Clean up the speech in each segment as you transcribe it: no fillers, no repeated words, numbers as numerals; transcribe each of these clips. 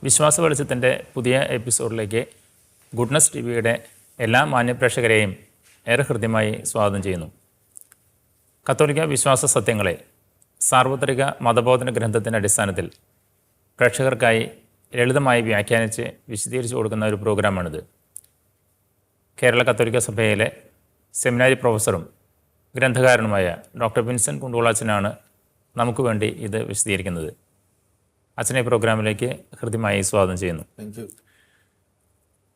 വിശ്വാസ വെളിച്ചത്തിൻ്റെ പുതിയ എപ്പിസോഡിലേക്ക് ഗുഡ്നസ് ടി വിയുടെ എല്ലാ മാന്യപ്രേക്ഷകരെയും ഏറെ ഹൃദ്യമായി സ്വാഗതം ചെയ്യുന്നു. കത്തോലിക്ക വിശ്വാസ സത്യങ്ങളെ സാർവത്രിക മതബോധന ഗ്രന്ഥത്തിൻ്റെ അടിസ്ഥാനത്തിൽ പ്രേക്ഷകർക്കായി ലളിതമായി വ്യാഖ്യാനിച്ച് വിശദീകരിച്ചു കൊടുക്കുന്ന ഒരു പ്രോഗ്രാമാണിത്. കേരള കത്തോലിക്ക സഭയിലെ സെമിനാരി പ്രൊഫസറും ഗ്രന്ഥകാരനുമായ ഡോക്ടർ വിൻസെൻ്റ് കുണ്ടുകുളച്ചനാണ് നമുക്ക് വേണ്ടി ഇത് വിശദീകരിക്കുന്നത്. അച്ഛനെ പ്രോഗ്രാമിലേക്ക് ഹൃദ്യമായി സ്വാഗതം ചെയ്യുന്നു.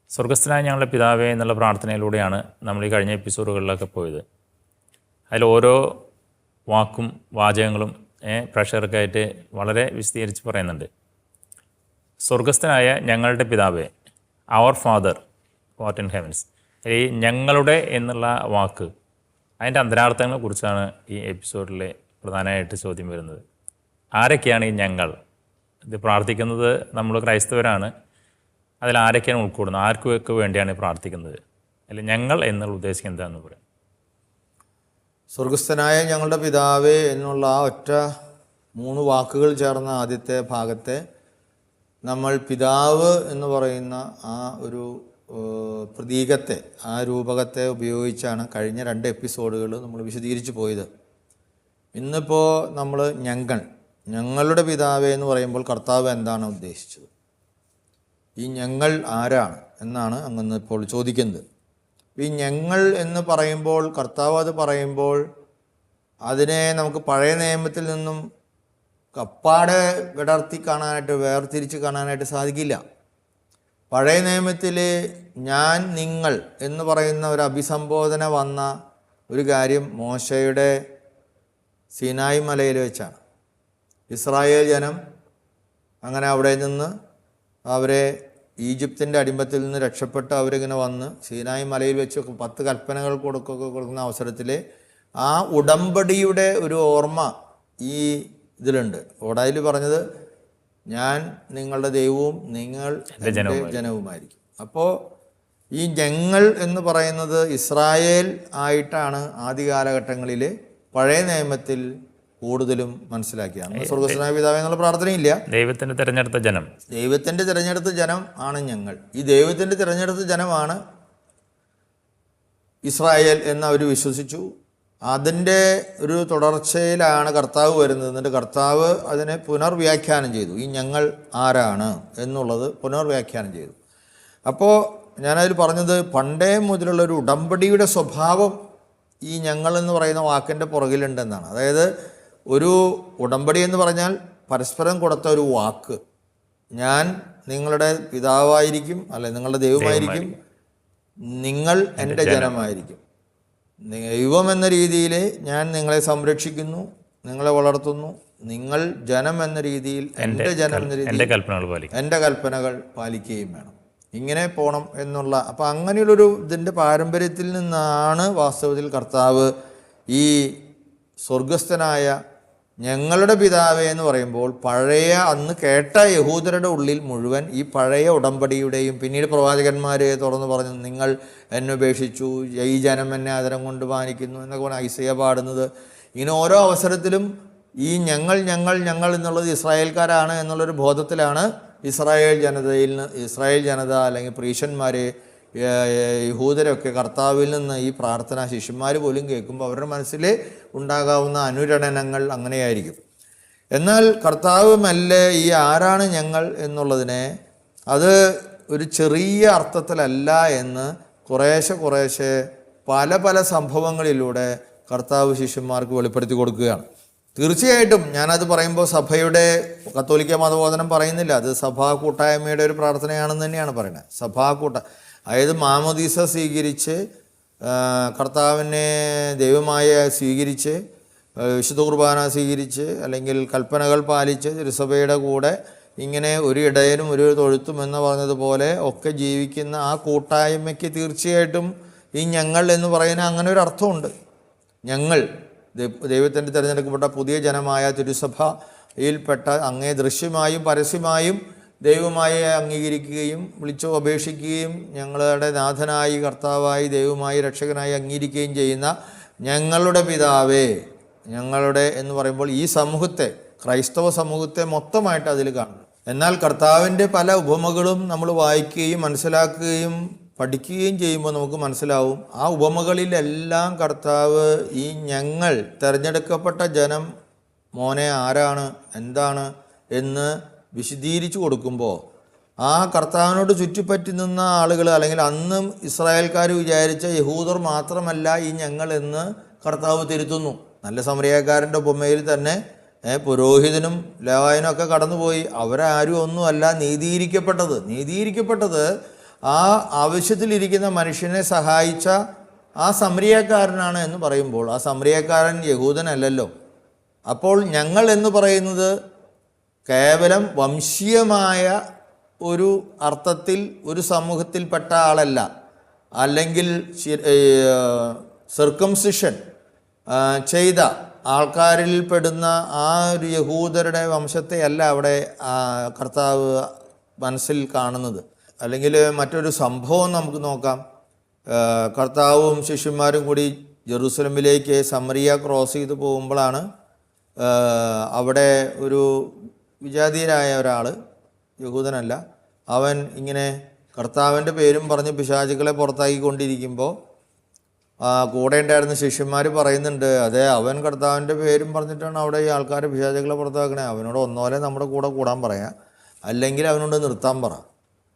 സ്വർഗസ്ഥനായ ഞങ്ങളുടെ പിതാവേ എന്നുള്ള പ്രാർത്ഥനയിലൂടെയാണ് നമ്മൾ ഈ കഴിഞ്ഞ എപ്പിസോഡുകളിലൊക്കെ പോയത്. അതിൽ ഓരോ വാക്കും വാചകങ്ങളും പ്രേക്ഷകർക്കായിട്ട് വളരെ വിശദീകരിച്ച് പറയുന്നുണ്ട്. സ്വർഗസ്ഥനായ ഞങ്ങളുടെ പിതാവേ, അവർ ഫാദർ വാട്ട് ഇൻ ഹെവൻസ്. ഈ ഞങ്ങളുടെ എന്നുള്ള വാക്ക് അതിൻ്റെ അന്തരാർത്ഥങ്ങളെക്കുറിച്ചാണ് ഈ എപ്പിസോഡിലെ പ്രധാനമായിട്ട് ചോദ്യം വരുന്നത്. ആരൊക്കെയാണ് ഈ ഞങ്ങൾ? ഇത് പ്രാർത്ഥിക്കുന്നത് നമ്മൾ ക്രൈസ്തവരാണ്. അതിൽ ആരൊക്കെയാണ് ഉൾക്കൊള്ളുന്നത്? ആർക്കൊക്കെ വേണ്ടിയാണ് പ്രാർത്ഥിക്കുന്നത്? അല്ല, ഞങ്ങൾ എന്നുള്ള ഉദ്ദേശിക്കുന്നത് എന്താണെന്ന് പറയാം. സ്വർഗസ്ഥനായ ഞങ്ങളുടെ പിതാവേ എന്നുള്ള ആ ഒറ്റ 3 വാക്കുകൾ ചേർന്ന ആദ്യത്തെ ഭാഗത്തെ നമ്മൾ പിതാവ് എന്ന് പറയുന്ന ആ ഒരു പ്രതീകത്തെ, ആ രൂപകത്തെ ഉപയോഗിച്ചാണ് കഴിഞ്ഞ 2 എപ്പിസോഡുകൾ നമ്മൾ വിശദീകരിച്ച് പോയത്. ഇന്നിപ്പോൾ നമ്മൾ ഞങ്ങളുടെ പിതാവേ എന്ന് പറയുമ്പോൾ കർത്താവ് എന്താണ് ഉദ്ദേശിച്ചത്? ഈ ഞങ്ങൾ ആരാണ് എന്നാണ് അങ്ങ് ഇപ്പോൾ ചോദിക്കുന്നത്. ഈ ഞങ്ങൾ എന്ന് പറയുമ്പോൾ, കർത്താവ് അത് പറയുമ്പോൾ അതിനെ നമുക്ക് പഴയ നിയമത്തിൽ നിന്നും കപ്പാടെ വിടർത്തി കാണാനായിട്ട്, വേർതിരിച്ച് കാണാനായിട്ട് സാധിക്കില്ല. പഴയ നിയമത്തിൽ ഞാൻ നിങ്ങൾ എന്ന് പറയുന്ന ഒരു അഭിസംബോധന വന്ന ഒരു കാര്യം മോശയുടെ സീനായി മലയിൽ വെച്ചാണ്. ഇസ്രായേൽ ജനം അങ്ങനെ അവിടെ നിന്ന് അവരെ ഈജിപ്തിൻ്റെ അടിമത്തിൽ നിന്ന് രക്ഷപ്പെട്ട് അവരിങ്ങനെ വന്ന് സീനായി മലയിൽ വെച്ച് 10 കൽപ്പനകൾ കൊടുക്കുന്ന അവസരത്തിൽ ആ ഉടമ്പടിയുടെ ഒരു ഓർമ്മ ഈ ഇതിലുണ്ട്. ഓടായിൽ പറഞ്ഞത് ഞാൻ നിങ്ങളുടെ ദൈവവും നിങ്ങൾ എൻ്റെ ജനവുമായിരിക്കും. അപ്പോൾ ഈ ഞങ്ങൾ എന്ന് പറയുന്നത് ഇസ്രായേൽ ആയിട്ടാണ് ആദ്യ കാലഘട്ടങ്ങളിൽ പഴയ നിയമത്തിൽ കൂടുതലും മനസ്സിലാക്കിയാണ്. സ്വർഗസ്ഥനായ പിതാവേ എന്നുള്ള പ്രാർത്ഥനയില്ല. ദൈവത്തിൻ്റെ തിരഞ്ഞെടുത്ത ജനം, ദൈവത്തിൻ്റെ തിരഞ്ഞെടുത്ത ജനം ആണ് ഞങ്ങൾ. ഈ ദൈവത്തിൻ്റെ തിരഞ്ഞെടുത്ത ജനമാണ് ഇസ്രായേൽ എന്ന് അവർ വിശ്വസിച്ചു. അതിൻ്റെ ഒരു തുടർച്ചയിലാണ് കർത്താവ് വരുന്നത്. എന്നിട്ട് കർത്താവ് അതിനെ പുനർവ്യാഖ്യാനം ചെയ്തു. ഈ ഞങ്ങൾ ആരാണ് എന്നുള്ളത് പുനർവ്യാഖ്യാനം ചെയ്തു. അപ്പോൾ ഞാനതിൽ പറഞ്ഞത് പണ്ടേ മുതലുള്ള ഒരു ഉടമ്പടിയുടെ സ്വഭാവം ഈ ഞങ്ങൾ എന്ന് പറയുന്ന വാക്കിൻ്റെ പുറകിലുണ്ടെന്നാണ്. അതായത് ഒരു ഉടമ്പടി എന്ന് പറഞ്ഞാൽ പരസ്പരം കൊടുത്ത ഒരു വാക്ക്. ഞാൻ നിങ്ങളുടെ പിതാവായിരിക്കും, അല്ലെ നിങ്ങളുടെ ദൈവമായിരിക്കും, നിങ്ങൾ എൻ്റെ ജനമായിരിക്കും. ദൈവം എന്ന രീതിയിൽ ഞാൻ നിങ്ങളെ സംരക്ഷിക്കുന്നു, നിങ്ങളെ വളർത്തുന്നു. നിങ്ങൾ ജനം എന്ന രീതിയിൽ എൻ്റെ ജനം എന്ന രീതിയിൽ എൻ്റെ കൽപ്പനകൾ പാലിക്കുകയും വേണം. ഇങ്ങനെ പോകണം എന്നുള്ള, അപ്പോൾ അങ്ങനെയുള്ളൊരു ഇതിൻ്റെ പാരമ്പര്യത്തിൽ നിന്നാണ് വാസ്തവത്തിൽ കർത്താവ് ഈ സ്വർഗസ്ഥനായ ഞങ്ങളുടെ പിതാവേ എന്ന് പറയുമ്പോൾ പഴയ അന്ന് കേട്ട യഹൂദരുടെ ഉള്ളിൽ മുഴുവൻ ഈ പഴയ ഉടമ്പടിയുടെയും, പിന്നീട് പ്രവാചകന്മാരെ തുറന്ന് പറഞ്ഞു നിങ്ങൾ എന്നെ ഉപേക്ഷിച്ചു, ഈ ജനം എന്നെ ആദരം കൊണ്ട് മാനിക്കുന്നു എന്നൊക്കെ പറഞ്ഞാൽ ഐസയ പാടുന്നത്. ഇങ്ങനെ ഓരോ അവസരത്തിലും ഈ ഞങ്ങൾ എന്നുള്ളത് ഇസ്രായേൽക്കാരാണ് എന്നുള്ളൊരു ബോധത്തിലാണ് ഇസ്രായേൽ ജനത അല്ലെങ്കിൽ പ്രീഷന്മാരെ, യഹൂദരൊക്കെ കർത്താവിൽ നിന്ന് ഈ പ്രാർത്ഥന ശിഷ്യന്മാർ പോലും കേൾക്കുമ്പോൾ അവരുടെ മനസ്സിൽ ഉണ്ടാകാവുന്ന അനുരണനങ്ങൾ അങ്ങനെയായിരിക്കും. എന്നാൽ കർത്താവ് മെല്ലെ ഈ ആരാണ് ഞങ്ങൾ എന്നുള്ളതിനെ അത് ഒരു ചെറിയ അർത്ഥത്തിലല്ല എന്ന് കുറേശ്ശെ പല സംഭവങ്ങളിലൂടെ കർത്താവ് ശിഷ്യന്മാർക്ക് വെളിപ്പെടുത്തി കൊടുക്കുകയാണ്. തീർച്ചയായിട്ടും ഞാനത് പറയുമ്പോൾ സഭയുടെ കത്തോലിക്ക മതബോധനം പറയുന്നില്ല. അത് സഭാ കൂട്ടായ്മയുടെ ഒരു പ്രാർത്ഥനയാണെന്ന് തന്നെയാണ് പറയുന്നത്. അതായത് മാമോദീസ സ്വീകരിച്ച് കർത്താവിനെ ദൈവമായി സ്വീകരിച്ച് വിശുദ്ധ കുർബാന സ്വീകരിച്ച് അല്ലെങ്കിൽ കൽപ്പനകൾ പാലിച്ച് തിരുസഭയുടെ കൂടെ ഇങ്ങനെ ഒരു ഇടയനും ഒരു തൊഴുത്തും എന്ന് പറഞ്ഞതുപോലെ ഒക്കെ ജീവിക്കുന്ന ആ കൂട്ടായ്മയ്ക്ക് തീർച്ചയായിട്ടും ഈ ഞങ്ങൾ എന്ന് പറയുന്ന അങ്ങനെ ഒരു അർത്ഥമുണ്ട്. ഞങ്ങൾ ദൈവത്തിൻ്റെ തിരഞ്ഞെടുക്കപ്പെട്ട പുതിയ ജനമായ തിരുസഭയിൽപ്പെട്ട അങ്ങേ ദൃശ്യമായും പരസ്യമായും ദൈവമായി അംഗീകരിക്കുകയും വിളിച്ചോ അപേക്ഷിക്കുകയും ഞങ്ങളുടെ നാഥനായി കർത്താവായി ദൈവമായി രക്ഷകനായി അംഗീകരിക്കുകയും ചെയ്യുന്ന ഞങ്ങളുടെ പിതാവേ, ഞങ്ങളുടെ എന്ന് പറയുമ്പോൾ ഈ സമൂഹത്തെ, ക്രൈസ്തവ സമൂഹത്തെ മൊത്തമായിട്ട് അതിൽ കാണുന്നു. എന്നാൽ കർത്താവിൻ്റെ പല ഉപമകളും നമ്മൾ വായിക്കുകയും മനസ്സിലാക്കുകയും പഠിക്കുകയും ചെയ്യുമ്പോൾ നമുക്ക് മനസ്സിലാവും ആ ഉപമകളിലെല്ലാം കർത്താവ് ഈ ഞങ്ങൾ തിരഞ്ഞെടുക്കപ്പെട്ട ജനം മോനെ ആരാണ് എന്താണ് എന്ന് വിശദീകരിച്ചു കൊടുക്കുമ്പോൾ ആ കർത്താവിനോട് ചുറ്റിപ്പറ്റി നിന്ന ആളുകൾ, അല്ലെങ്കിൽ അന്നും ഇസ്രായേൽക്കാർ വിചാരിച്ച യഹൂദർ മാത്രമല്ല ഈ ഞങ്ങൾ എന്ന് കർത്താവ് തിരുത്തുന്നു. നല്ല സമറിയാക്കാരൻ്റെ ഉപമയിൽ തന്നെ പുരോഹിതനും ലേവായനും ഒക്കെ കടന്നുപോയി. അവരാരും ഒന്നുമല്ല നീതീകരിക്കപ്പെട്ടത് ആ ആവശ്യത്തിലിരിക്കുന്ന മനുഷ്യനെ സഹായിച്ച ആ സമറിയാക്കാരനാണ് എന്ന് പറയുമ്പോൾ ആ സമറിയാക്കാരൻ യഹൂദനല്ലല്ലോ. അപ്പോൾ ഞങ്ങൾ എന്ന് പറയുന്നത് കേവലം വംശീയമായ ഒരു അർത്ഥത്തിൽ ഒരു സമൂഹത്തിൽപ്പെട്ട ആളല്ല, അല്ലെങ്കിൽ സർക്കംസിഷൻ ചെയ്ത ആൾക്കാരിൽ പെടുന്ന ആ ഒരു യഹൂദരുടെ വംശത്തെ അല്ല അവിടെ കർത്താവ് മനസ്സിൽ കാണുന്നത്. അല്ലെങ്കിൽ മറ്റൊരു സംഭവം നമുക്ക് നോക്കാം. കർത്താവും ശിഷ്യന്മാരും കൂടി ജെറൂസലമിലേക്ക് സമറിയ ക്രോസ് ചെയ്ത് പോകുമ്പോഴാണ് അവിടെ ഒരു വിജാതീയനായ ഒരാൾ, യഹൂദനല്ല, അവൻ ഇങ്ങനെ കർത്താവിൻ്റെ പേരും പറഞ്ഞ് പിശാചുക്കളെ പുറത്താക്കിക്കൊണ്ടിരിക്കുമ്പോൾ കൂടെ ഉണ്ടായിരുന്ന ശിഷ്യന്മാർ പറയുന്നുണ്ട്, അതെ അവൻ കർത്താവിൻ്റെ പേരും പറഞ്ഞിട്ടാണ് അവിടെ ഈ ആൾക്കാരെ പിശാചുക്കളെ പുറത്താക്കണേ, അവനോട് ഒന്നോലെ നമ്മുടെ കൂടെ കൂടാൻ പറയാം, അല്ലെങ്കിൽ അവനോട് നിർത്താൻ പറ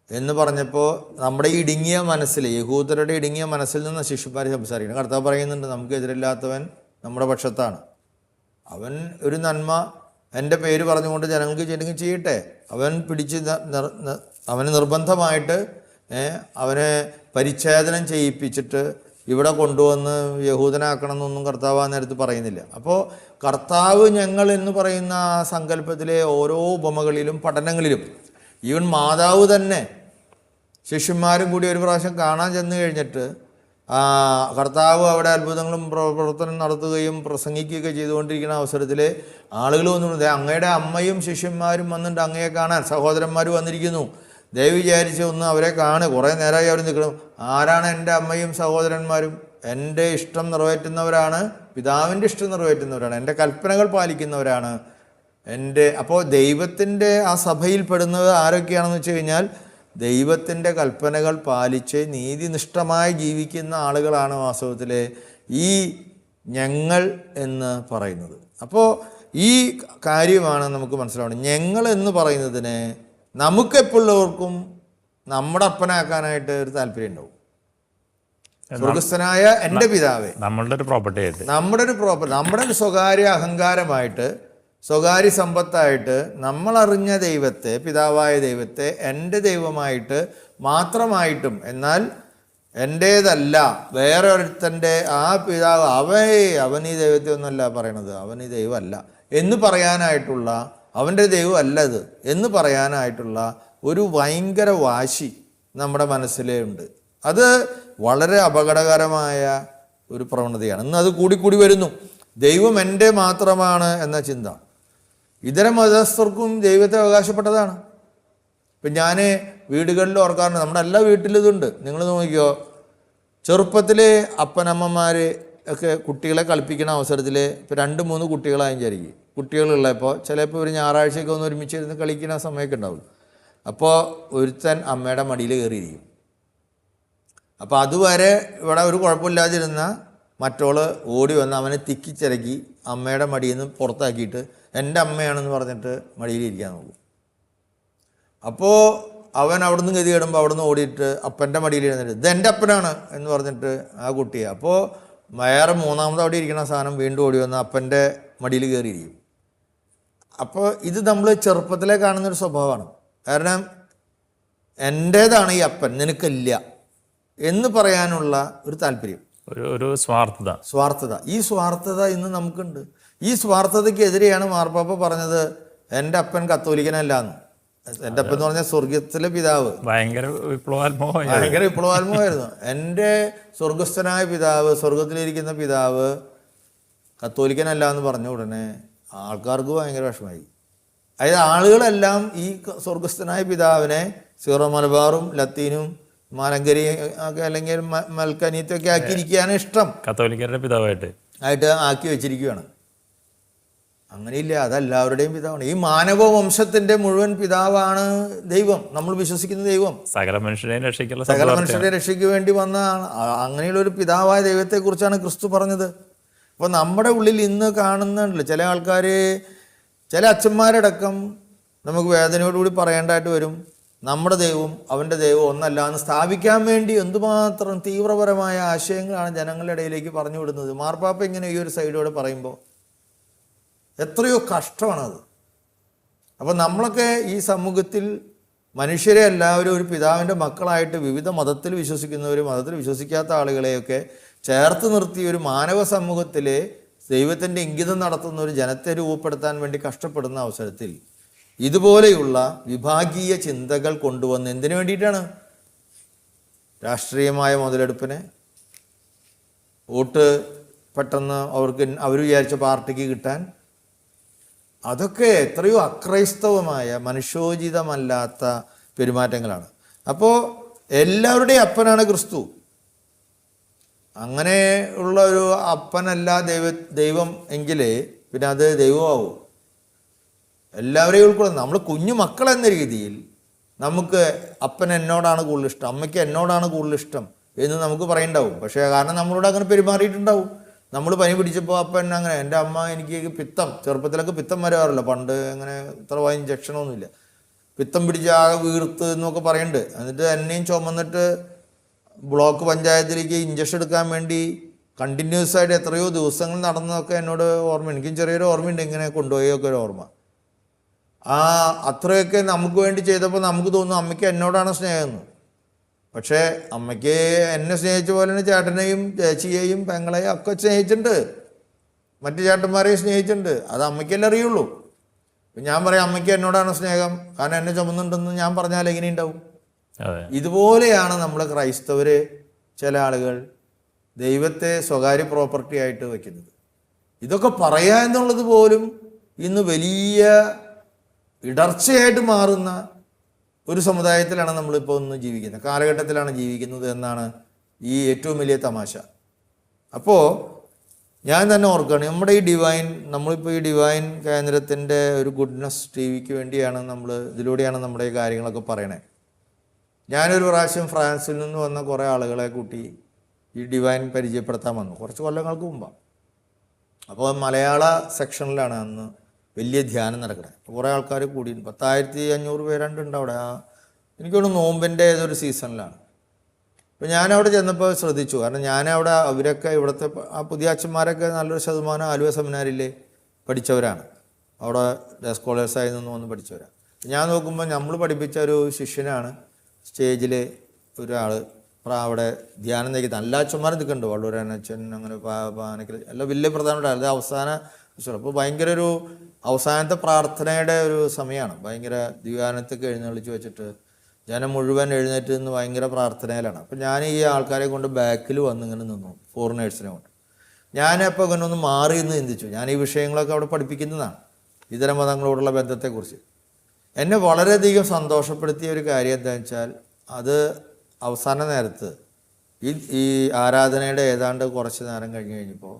എന്ന് പറഞ്ഞപ്പോൾ നമ്മുടെ ഇടുങ്ങിയ മനസ്സിൽ, യഹൂദരുടെ ഇടുങ്ങിയ മനസ്സിൽ നിന്ന് ശിഷ്യന്മാർ സംസാരിക്കണം. കർത്താവ് പറയുന്നുണ്ട്, നമുക്കെതിരില്ലാത്തവൻ നമ്മുടെ പക്ഷത്താണ്, അവൻ ഒരു നന്മ എൻ്റെ പേര് പറഞ്ഞുകൊണ്ട് ജനങ്ങൾക്ക് ചെയ്യണമെങ്കിൽ ചെയ്യട്ടെ. അവൻ പിടിച്ച് അവന് നിർബന്ധമായിട്ട് അവനെ പരിച്ഛേദനം ചെയ്യിപ്പിച്ചിട്ട് ഇവിടെ കൊണ്ടുവന്ന് യഹൂദനാക്കണം എന്നൊന്നും കർത്താവ് ആ നേരത്ത് പറയുന്നില്ല. അപ്പോൾ കർത്താവ് ഞങ്ങൾ എന്ന് പറയുന്ന ആ സങ്കല്പത്തിലെ ഓരോ ഉപമകളിലും പഠനങ്ങളിലും ഈവൻ മാതാവ് തന്നെ ശിഷ്യന്മാരും കൂടി ഒരു പ്രാവശ്യം കാണാൻ ചെന്ന് കഴിഞ്ഞിട്ട് കർത്താവ് അവിടെ അത്ഭുതങ്ങളും പ്രവർത്തനം നടത്തുകയും പ്രസംഗിക്കുകയൊക്കെ ചെയ്തുകൊണ്ടിരിക്കുന്ന അവസരത്തിൽ ആളുകൾ വന്നിട്ടുണ്ട്, അങ്ങയുടെ അമ്മയും ശിഷ്യന്മാരും വന്നിട്ട് അങ്ങയെ കാണാൻ, സഹോദരന്മാർ വന്നിരിക്കുന്നു, ദയവ് വിചാരിച്ച് ഒന്ന് അവരെ കാണുക, കുറേ നേരമായി അവർ നിൽക്കണം. ആരാണ് എൻ്റെ അമ്മയും സഹോദരന്മാരും? എൻ്റെ ഇഷ്ടം നിറവേറ്റുന്നവരാണ്, പിതാവിൻ്റെ ഇഷ്ടം നിറവേറ്റുന്നവരാണ്, എൻ്റെ കൽപ്പനകൾ പാലിക്കുന്നവരാണ്. അപ്പോൾ ദൈവത്തിൻ്റെ ആ സഭയിൽ പെടുന്നത് ആരൊക്കെയാണെന്ന് വെച്ച് കഴിഞ്ഞാൽ ദൈവത്തിൻ്റെ കൽപ്പനകൾ പാലിച്ച് നീതിനിഷ്ഠമായി ജീവിക്കുന്ന ആളുകളാണ് വാസ്തവത്തിൽ ഈ ഞങ്ങൾ എന്ന് പറയുന്നത്. അപ്പോൾ ഈ കാര്യമാണ് നമുക്ക് മനസ്സിലാവുന്നത്. ഞങ്ങൾ എന്ന് പറയുന്നതിന് നമുക്കെപ്പോഴുള്ളവർക്കും നമ്മുടെ അപ്പനാക്കാനായിട്ട് ഒരു താല്പര്യം ഉണ്ടാവും. സ്വർഗസ്ഥനായ എൻ്റെ പിതാവേ, നമ്മളുടെ ഒരു പ്രോപ്പർട്ടി ആയിട്ട്, നമ്മുടെ ഒരു സ്വകാര്യ അഹങ്കാരമായിട്ട്, സ്വകാര്യ സമ്പത്തായിട്ട് നമ്മളറിഞ്ഞ ദൈവത്തെ, പിതാവായ ദൈവത്തെ എൻ്റെ ദൈവമായിട്ട് മാത്രമായിട്ടും, എന്നാൽ എൻ്റേതല്ല വേറെ ഒരുത്തൻ്റെ ആ പിതാവ് അവൻ ഈ ദൈവത്തെ ഒന്നല്ല പറയണത്, അവൻ ഈ ദൈവമല്ല എന്ന് പറയാനായിട്ടുള്ള, അവൻ്റെ ദൈവം അല്ലത് എന്ന് പറയാനായിട്ടുള്ള ഒരു ഭയങ്കര വാശി നമ്മുടെ മനസ്സിലേ ഉണ്ട്. അത് വളരെ അപകടകരമായ ഒരു പ്രവണതയാണ്. ഇന്ന് അത് കൂടിക്കൂടി വരുന്നു. ദൈവം എൻ്റെ മാത്രമാണ് എന്ന ചിന്ത ഇതര മതസ്ഥർക്കും ദൈവത്തെ അവകാശപ്പെട്ടതാണ്. ഇപ്പം ഞാൻ വീടുകളിൽ ഓർക്കാറുണ്ട്, നമ്മുടെ എല്ലാ വീട്ടിലും ഇതുണ്ട്. നിങ്ങൾ നോക്കിക്കോ, ചെറുപ്പത്തിൽ അപ്പനമ്മമാർ ഒക്കെ കുട്ടികളെ കളിപ്പിക്കുന്ന അവസരത്തിൽ ഇപ്പോൾ 2-3 കുട്ടികളായും വിചാരിക്കും. കുട്ടികളുള്ളപ്പോൾ ചിലപ്പോൾ ഒരു ഞായറാഴ്ചയൊക്കെ ഒന്ന് ഒരുമിച്ചിരുന്ന് കളിക്കുന്ന സമയമൊക്കെ ഉണ്ടാവുള്ളൂ. അപ്പോൾ ഒരുത്തൻ അമ്മയുടെ മടിയിൽ കയറിയിരിക്കും. അപ്പോൾ അതുവരെ ഇവിടെ ഒരു കുഴപ്പമില്ലാതിരുന്ന മറ്റോള് ഓടി വന്ന് അവനെ തിക്കിച്ചിരക്കി അമ്മയുടെ മടിയിൽ നിന്ന് പുറത്താക്കിയിട്ട് എൻ്റെ അമ്മയാണെന്ന് പറഞ്ഞിട്ട് മടിയിലിരിക്കാൻ നോക്കും. അപ്പോൾ അവൻ അവിടുന്ന് ഗതി കിടുമ്പോൾ അവിടുന്ന് ഓടിയിട്ട് അപ്പൻ്റെ മടിയിലിരുന്നിട്ട് ഇതെൻ്റെ അപ്പനാണ് എന്ന് പറഞ്ഞിട്ട് ആ കുട്ടിയെ, അപ്പോൾ വേറെ 3ാമത് അവിടെ ഇരിക്കുന്ന സാധനം വീണ്ടും ഓടി വന്ന് അപ്പൻ്റെ മടിയിൽ കയറിയിരിക്കും. അപ്പോൾ ഇത് നമ്മൾ ചെറുപ്പത്തിലേ കാണുന്നൊരു സ്വഭാവമാണ്. കാരണം എൻ്റേതാണ് ഈ അപ്പൻ, നിനക്കില്ല എന്ന് പറയാനുള്ള ഒരു താല്പര്യം, ഒരു സ്വാർത്ഥത. ഈ സ്വാർത്ഥത ഇന്ന് നമുക്കുണ്ട്. ഈ സ്വാർത്ഥതയ്ക്കെതിരെയാണ് മാർപ്പാപ്പ പറഞ്ഞത് എൻ്റെ അപ്പൻ കത്തോലിക്കനല്ല എന്ന്. എൻ്റെ അപ്പൻ എന്ന് പറഞ്ഞാൽ സ്വർഗത്തിലെ പിതാവ്, ഭയങ്കര വിപ്ലവാത്മകമായിരുന്നു. എൻ്റെ സ്വർഗസ്ഥനായ പിതാവ്, സ്വർഗത്തിലിരിക്കുന്ന പിതാവ് കത്തോലിക്കനല്ല എന്ന് പറഞ്ഞ ഉടനെ ആൾക്കാർക്ക് ഭയങ്കര വിഷമമായി. അതായത് ആളുകളെല്ലാം ഈ സ്വർഗസ്ഥനായ പിതാവിനെ സീറോ മലബാറും ലത്തീനും മലങ്കരി ഒക്കെ അല്ലെങ്കിൽ മൽക്കനീത്തൊക്കെ ആക്കിയിരിക്കുകയാണ് ഇഷ്ടം. കത്തോലിക്കരുടെ പിതാവായിട്ട് ആക്കി വെച്ചിരിക്കുകയാണ്. അങ്ങനെയില്ല. അതെല്ലാവരുടെയും പിതാവാണ്. ഈ മാനവവംശത്തിൻ്റെ മുഴുവൻ പിതാവാണ് ദൈവം, നമ്മൾ വിശ്വസിക്കുന്ന ദൈവം. സകല മനുഷ്യരെയും രക്ഷിക്കുള്ള സകല മനുഷ്യരുടെ രക്ഷയ്ക്ക് വേണ്ടി വന്ന അങ്ങനെയുള്ളൊരു പിതാവായ ദൈവത്തെക്കുറിച്ചാണ് ക്രിസ്തു പറഞ്ഞത്. അപ്പോൾ നമ്മുടെ ഉള്ളിൽ ഇന്ന് കാണുന്നുണ്ടല്ലോ ചില ആൾക്കാർ, ചില അച്ഛന്മാരടക്കം നമുക്ക് വേദനയോടുകൂടി പറയേണ്ടതായിട്ട് വരും, നമ്മുടെ ദൈവവും അവൻ്റെ ദൈവവും ഒന്നല്ല എന്ന് സ്ഥാപിക്കാൻ വേണ്ടി എന്തുമാത്രം തീവ്രപരമായ ആശയങ്ങളാണ് ജനങ്ങളുടെ ഇടയിലേക്ക് പറഞ്ഞു വിടുന്നത്. മാർപ്പാപ്പ ഇങ്ങനെ ഈ ഒരു സൈഡോടെ പറയുമ്പോൾ എത്രയോ കഷ്ടമാണത്. അപ്പം നമ്മളൊക്കെ ഈ സമൂഹത്തിൽ മനുഷ്യരെ എല്ലാവരും ഒരു പിതാവിൻ്റെ മക്കളായിട്ട് വിവിധ മതത്തിൽ വിശ്വസിക്കുന്നവരും മതത്തിൽ വിശ്വസിക്കാത്ത ആളുകളെയൊക്കെ ചേർത്ത് നിർത്തി ഒരു മാനവ സമൂഹത്തിലെ ദൈവത്തിൻ്റെ ഇംഗിതം നടത്തുന്ന ഒരു ജനത്തെ രൂപപ്പെടുത്താൻ വേണ്ടി കഷ്ടപ്പെടുന്ന അവസരത്തിൽ ഇതുപോലെയുള്ള വിഭാഗീയ ചിന്തകൾ കൊണ്ടുവന്ന് എന്തിനു വേണ്ടിയിട്ടാണ്? രാഷ്ട്രീയമായ മുതലെടുപ്പിന്, വോട്ട് പെട്ടെന്ന് അവർ വിചാരിച്ച പാർട്ടിക്ക് കിട്ടാൻ. അതൊക്കെ എത്രയോ അക്രൈസ്തവമായ മനുഷ്യോചിതമല്ലാത്ത പെരുമാറ്റങ്ങളാണ്. അപ്പോൾ എല്ലാവരുടെയും അപ്പനാണ് ക്രിസ്തു. അങ്ങനെ ഉള്ള ഒരു അപ്പനല്ല ദൈവം എങ്കിൽ പിന്നെ അത് ദൈവമാവും. എല്ലാവരെയും ഉൾക്കൊള്ളുന്നത്. നമ്മൾ കുഞ്ഞു മക്കളെന്ന രീതിയിൽ നമുക്ക് അപ്പൻ എന്നോടാണ് കൂടുതൽ ഇഷ്ടം, അമ്മയ്ക്ക് എന്നോടാണ് കൂടുതൽ ഇഷ്ടം എന്ന് നമുക്ക് പറയണ്ടാവും. പക്ഷേ കാരണം നമ്മളോട് അങ്ങനെ പെരുമാറിയിട്ടുണ്ടാവും. നമ്മൾ പനി പിടിച്ചപ്പോൾ അപ്പൻ അങ്ങനെ, എൻ്റെ അമ്മ എനിക്ക് പിത്തം, ചെറുപ്പത്തിലൊക്കെ പിത്തം വരാറില്ല, പണ്ട് അങ്ങനെ ഇത്ര ഇഞ്ചക്ഷനൊന്നുമില്ല, പിത്തം പിടിച്ച് ആകെ വീർത്ത് എന്നൊക്കെ പറയുന്നുണ്ട്. എന്നിട്ട് എന്നെയും ചുമന്നിട്ട് ബ്ലോക്ക് പഞ്ചായത്തിലേക്ക് ഇഞ്ചക്ഷൻ എടുക്കാൻ വേണ്ടി കണ്ടിന്യൂസ് ആയിട്ട് എത്രയോ ദിവസങ്ങൾ നടന്നതൊക്കെ എന്നോട് ഓർമ്മ. എനിക്കും ചെറിയൊരു ഓർമ്മയുണ്ട് ഇങ്ങനെ കൊണ്ടുപോയൊക്കെ ഒരു ഓർമ്മ. അത്രയൊക്കെ നമുക്ക് വേണ്ടി ചെയ്തപ്പോൾ നമുക്ക് തോന്നുന്നു അമ്മയ്ക്ക് എന്നോടാണ് സ്നേഹമെന്ന്. പക്ഷേ അമ്മയ്ക്ക് എന്നെ സ്നേഹിച്ച പോലെ തന്നെ ചേട്ടനെയും ചേച്ചിയെയും പെങ്ങളെയും ഒക്കെ സ്നേഹിച്ചിട്ടുണ്ട്, മറ്റു ചേട്ടന്മാരെയും സ്നേഹിച്ചിട്ടുണ്ട്. അത് അമ്മയ്ക്കല്ലേ അറിയുള്ളൂ. ഞാൻ പറയാം അമ്മയ്ക്ക് എന്നോടാണ് സ്നേഹം കാരണം എന്നെ ചുമന്നുണ്ടെന്ന് ഞാൻ പറഞ്ഞാൽ എങ്ങനെ ഉണ്ടാവും? ഇതുപോലെയാണ് നമ്മൾ ക്രൈസ്തവർ, ചില ആളുകൾ ദൈവത്തെ സ്വകാര്യ പ്രോപ്പർട്ടി ആയിട്ട് വയ്ക്കുന്നത്. ഇതൊക്കെ പറയുക എന്നുള്ളത് പോലും ഇന്ന് വലിയ ഇടർച്ചയായിട്ട് മാറുന്ന ഒരു സമുദായത്തിലാണ് നമ്മളിപ്പോൾ ഒന്ന് ജീവിക്കുന്നത്, കാലഘട്ടത്തിലാണ് ജീവിക്കുന്നത് എന്നാണ് ഈ ഏറ്റവും വലിയ തമാശ. അപ്പോൾ ഞാൻ തന്നെ ഓർക്കുകയാണ്, നമ്മുടെ ഈ നമ്മളിപ്പോൾ ഈ ഡിവൈൻ കേന്ദ്രത്തിൻ്റെ ഒരു ഗുഡ്നസ് ടി.വിക്ക് വേണ്ടിയാണ് ഇതിലൂടെയാണ് നമ്മുടെ ഈ കാര്യങ്ങളൊക്കെ പറയണേ. ഞാനൊരു പ്രാവശ്യം ഫ്രാൻസിൽ നിന്ന് വന്ന കുറേ ആളുകളെ കൂട്ടി ഈ ഡിവൈൻ പരിചയപ്പെടുത്താൻ വന്നു, കുറച്ച് കൊല്ലങ്ങൾക്ക് മുമ്പാണ്. അപ്പോൾ മലയാള സെക്ഷനിലാണ് അന്ന് വലിയ ധ്യാനം നടക്കുന്നത്. കുറേ ആൾക്കാർ കൂടി 10,500 പേരുണ്ട് അവിടെ. എനിക്കൊന്ന് നോമ്പിൻ്റെ ഏതൊരു സീസണിലാണ്. അപ്പോൾ ഞാനവിടെ ചെന്നപ്പോൾ ശ്രദ്ധിച്ചു, കാരണം ഞാനവിടെ അവരൊക്കെ ഇവിടുത്തെ പുതിയ അച്ഛന്മാരൊക്കെ നല്ലൊരു ശതമാനം ആലുവ സെമിനാരിൽ പഠിച്ചവരാണ്, അവിടെ സ്കോളേഴ്സായി നിന്ന് വന്ന് പഠിച്ചവരാണ്. ഞാൻ നോക്കുമ്പോൾ നമ്മൾ പഠിപ്പിച്ച ഒരു ശിഷ്യനാണ് സ്റ്റേജിൽ ഒരാൾ അവിടെ ധ്യാനം നയിക്കുന്നത്. നല്ല അച്ഛന്മാരും നിൽക്കുന്നുണ്ട്, വള്ളൂരനച്ഛൻ, അങ്ങനെ പാനക്കൽ എല്ലാം വലിയ പ്രധാനപ്പെട്ട. അത് അവസാന അപ്പോൾ ഭയങ്കര ഒരു അവസാനത്തെ പ്രാർത്ഥനയുടെ ഒരു സമയമാണ്. ഭയങ്കര ദിവ്യാനത്തൊക്കെ എഴുന്നള്ളിച്ച് വെച്ചിട്ട് ജനം മുഴുവൻ എഴുന്നേറ്റ് നിന്ന് ഭയങ്കര പ്രാർത്ഥനയിലാണ്. അപ്പോൾ ഞാൻ ഈ ആൾക്കാരെ കൊണ്ട് ബാക്കിൽ വന്നിങ്ങനെ നിന്നു, ഫോറിനേഴ്സിനെ കൊണ്ട്. ഞാനപ്പോൾ ഇങ്ങനെ ഒന്ന് മാറി എന്ന് ചിന്തിച്ചു. ഞാൻ ഈ വിഷയങ്ങളൊക്കെ അവിടെ പഠിപ്പിക്കുന്നതാണ്, ഇതര മതങ്ങളോടുള്ള ബന്ധത്തെക്കുറിച്ച്. എന്നെ വളരെയധികം സന്തോഷപ്പെടുത്തിയ ഒരു കാര്യം എന്താണെന്ന് വെച്ചാൽ, അത് അവസാന നേരത്ത് ഈ ആരാധനയുടെ ഏതാണ്ട് കുറച്ച് നേരം കഴിഞ്ഞപ്പോൾ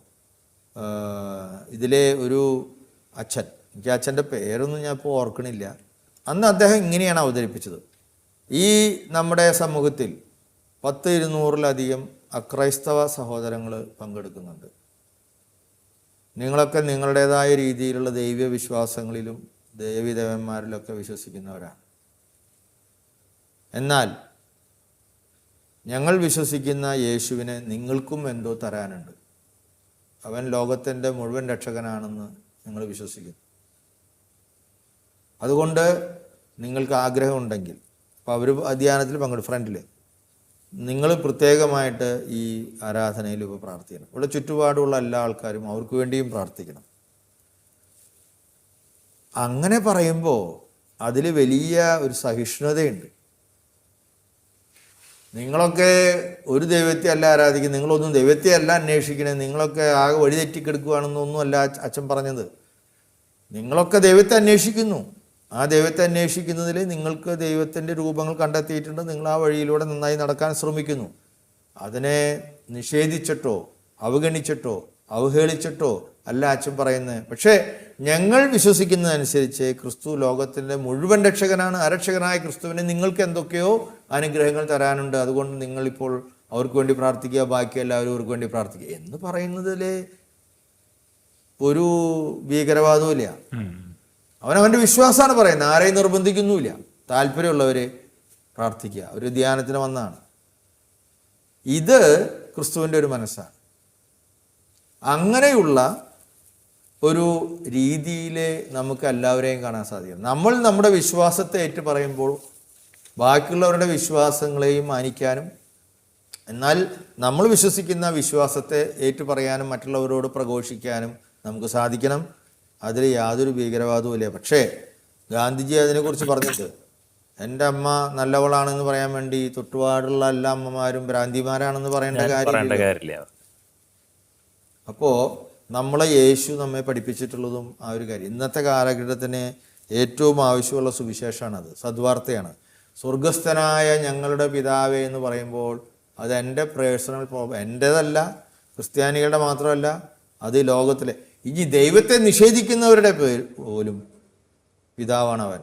ഇതിലെ ഒരു അച്ഛൻ, എനിക്ക് അച്ഛൻ്റെ പേരൊന്നും ഞാൻ ഇപ്പോൾ ഓർക്കണില്ല, അന്ന് അദ്ദേഹം ഇങ്ങനെയാണ് അവതരിപ്പിച്ചത്: ഈ നമ്മുടെ സമൂഹത്തിൽ 100-200-ലധികം അക്രൈസ്തവ സഹോദരങ്ങൾ പങ്കെടുക്കുന്നുണ്ട്. നിങ്ങളൊക്കെ നിങ്ങളുടേതായ രീതിയിലുള്ള ദൈവ വിശ്വാസങ്ങളിലും ദേവീദേവന്മാരിലൊക്കെ വിശ്വസിക്കുന്നവരാണ്. എന്നാൽ ഞങ്ങൾ വിശ്വസിക്കുന്ന യേശുവിനെ നിങ്ങൾക്കും എന്തോ തരാനുണ്ട്. അവൻ ലോകത്തിൻ്റെ മുഴുവൻ രക്ഷകനാണെന്ന് നിങ്ങൾ വിശ്വസിക്കുന്നു. അതുകൊണ്ട് നിങ്ങൾക്ക് ആഗ്രഹമുണ്ടെങ്കിൽ, അപ്പോൾ അവർ ധ്യാനത്തിൽ പങ്കെടുക്കും, ഫ്രണ്ടിൽ നിങ്ങൾ പ്രത്യേകമായിട്ട് ഈ ആരാധനയിൽ ഇപ്പോൾ പ്രാർത്ഥിക്കണം. ഇവിടെ ചുറ്റുപാടുള്ള എല്ലാ ആൾക്കാരും അവർക്ക് വേണ്ടിയും പ്രാർത്ഥിക്കണം. അങ്ങനെ പറയുമ്പോൾ അതിൽ വലിയ ഒരു സഹിഷ്ണുതയുണ്ട്. നിങ്ങളൊക്കെ ഒരു ദൈവത്തെ അല്ല ആരാധിക്കുന്നത്, നിങ്ങളൊന്നും ദൈവത്തെ അല്ല അന്വേഷിക്കണേ, നിങ്ങളൊക്കെ ആകെ വഴി തെറ്റിക്കെടുക്കുകയാണെന്നൊന്നും അല്ല അച്ഛൻ പറഞ്ഞത്. നിങ്ങളൊക്കെ ദൈവത്തെ അന്വേഷിക്കുന്നു. ആ ദൈവത്തെ അന്വേഷിക്കുന്നതിൽ നിങ്ങൾക്ക് ദൈവത്തിൻ്റെ രൂപങ്ങൾ കണ്ടെത്തിയിട്ടുണ്ട്. നിങ്ങൾ ആ വഴിയിലൂടെ നന്നായി നടക്കാൻ ശ്രമിക്കുന്നു. അതിനെ നിഷേധിച്ചിട്ടോ അവഗണിച്ചിട്ടോ അവഹേളിച്ചിട്ടോ അല്ല അച്ഛൻ പറയുന്നത്. പക്ഷേ ഞങ്ങൾ വിശ്വസിക്കുന്നതനുസരിച്ച് ക്രിസ്തു ലോകത്തിൻ്റെ മുഴുവൻ രക്ഷകനാണ്. അരക്ഷകനായ ക്രിസ്തുവിനെ നിങ്ങൾക്ക് എന്തൊക്കെയോ അനുഗ്രഹങ്ങൾ തരാനുണ്ട്, അതുകൊണ്ട് നിങ്ങളിപ്പോൾ അവർക്ക് വേണ്ടി പ്രാർത്ഥിക്കുക, ബാക്കി എല്ലാവരും അവർക്ക് വേണ്ടി പ്രാർത്ഥിക്കുക എന്ന് പറയുന്നതിൽ ഒരു ഭീകരവാദവുമില്ല. അവനവൻ്റെ വിശ്വാസമാണ് പറയുന്നത്, ആരെയും നിർബന്ധിക്കുന്നുമില്ല. താല്പര്യമുള്ളവർ പ്രാർത്ഥിക്കുക, ഒരു ധ്യാനത്തിന് വന്നാണ്. ഇത് ക്രിസ്തുവിൻ്റെ ഒരു മനസ്സാണ്. അങ്ങനെയുള്ള ഒരു രീതിയിൽ നമുക്ക് എല്ലാവരെയും കാണാൻ സാധിക്കും. നമ്മൾ നമ്മുടെ വിശ്വാസത്തെ ഏറ്റു പറയുമ്പോൾ ബാക്കിയുള്ളവരുടെ വിശ്വാസങ്ങളെയും മാനിക്കാനും, എന്നാൽ നമ്മൾ വിശ്വസിക്കുന്ന വിശ്വാസത്തെ ഏറ്റു പറയാനും മറ്റുള്ളവരോട് പ്രഘോഷിക്കാനും നമുക്ക് സാധിക്കണം. അതിൽ യാതൊരു ഭീകരവാദവും ഇല്ല. പക്ഷേ ഗാന്ധിജി അതിനെക്കുറിച്ച് പറഞ്ഞിട്ട് എൻ്റെ അമ്മ നല്ലവളാണെന്ന് പറയാൻ വേണ്ടി തൊട്ടുപാടുള്ള എല്ലാ അമ്മമാരും ഭ്രാന്തിമാരാണെന്ന് പറയേണ്ട കാര്യമില്ല. അപ്പോൾ നമ്മളെ യേശു നമ്മെ പഠിപ്പിച്ചിട്ടുള്ളതും ആ ഒരു കാര്യം. ഇന്നത്തെ കാലഘട്ടത്തിന് ഏറ്റവും ആവശ്യമുള്ള സുവിശേഷമാണത്, സദ്വാർത്തയാണ്. സ്വർഗസ്ഥനായ ഞങ്ങളുടെ പിതാവേ എന്ന് പറയുമ്പോൾ അത് എൻ്റെ പേഴ്സണൽ പ്രോബ്ലം, എൻ്റേതല്ല, ക്രിസ്ത്യാനികളുടെ മാത്രമല്ല, അത് ലോകത്തിലെ ഇനി ദൈവത്തെ നിഷേധിക്കുന്നവരുടെ പേര് പോലും പിതാവാണ് അവൻ.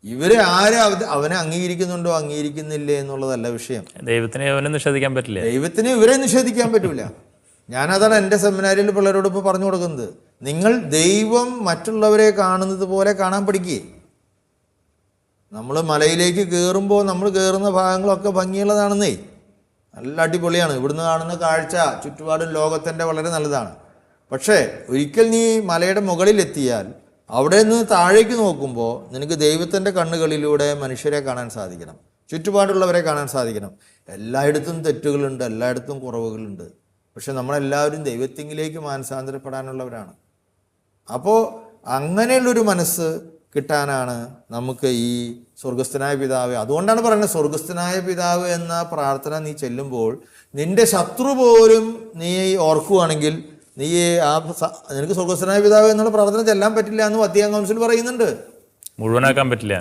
ഇവരെ ആരെ അവനെ അംഗീകരിക്കുന്നുണ്ടോ അംഗീകരിക്കുന്നില്ലേ എന്നുള്ളതല്ല വിഷയം. ദൈവത്തിനെ അവനെ നിഷേധിക്കാൻ പറ്റില്ല, ദൈവത്തിന് ഇവരെ നിഷേധിക്കാൻ പറ്റൂല. ഞാനതാണ് എൻ്റെ സെമിനാരിയിൽ പിള്ളേരോട് ഇപ്പോൾ പറഞ്ഞു കൊടുക്കുന്നത്. നിങ്ങൾ ദൈവം മറ്റുള്ളവരെ കാണുന്നത് പോലെ കാണാൻ പഠിക്കുക. നമ്മൾ മലയിലേക്ക് കയറുമ്പോൾ നമ്മൾ കയറുന്ന ഭാഗങ്ങളൊക്കെ ഭംഗിയുള്ളതാണെന്നേ, നല്ല അടിപൊളിയാണ്. ഇവിടുന്ന് കാണുന്ന കാഴ്ച ചുറ്റുപാടും ലോകത്തിൻ്റെ വളരെ നല്ലതാണ്. പക്ഷേ ഒരിക്കൽ നീ മലയുടെ മുകളിലെത്തിയാൽ അവിടെ നിന്ന് താഴേക്ക് നോക്കുമ്പോൾ നിനക്ക് ദൈവത്തിൻ്റെ കണ്ണുകളിലൂടെ മനുഷ്യരെ കാണാൻ സാധിക്കണം, ചുറ്റുപാടുള്ളവരെ കാണാൻ സാധിക്കണം. എല്ലായിടത്തും തെറ്റുകളുണ്ട്, എല്ലായിടത്തും കുറവുകളുണ്ട്. പക്ഷെ നമ്മളെല്ലാവരും ദൈവത്തിങ്കിലേക്ക് മാനസാന്തരപ്പെടാനുള്ളവരാണ്. അപ്പോൾ അങ്ങനെയുള്ളൊരു മനസ്സ് കിട്ടാനാണ് നമുക്ക് ഈ സ്വർഗസ്ഥനായ പിതാവ്. അതുകൊണ്ടാണ് പറയുന്നത്, സ്വർഗസ്ഥനായ പിതാവ് എന്ന പ്രാർത്ഥന നീ ചെല്ലുമ്പോൾ നിന്റെ ശത്രു പോലും നീ ഓർക്കുകയാണെങ്കിൽ നീ നിനക്ക് സ്വർഗസ്ഥനായ പിതാവ് എന്നുള്ള പ്രാർത്ഥന ചെല്ലാൻ പറ്റില്ല എന്ന് വത്തിക്കാൻ കൗൺസിൽ പറയുന്നുണ്ട്. മുഴുവനാക്കാൻ പറ്റില്ല.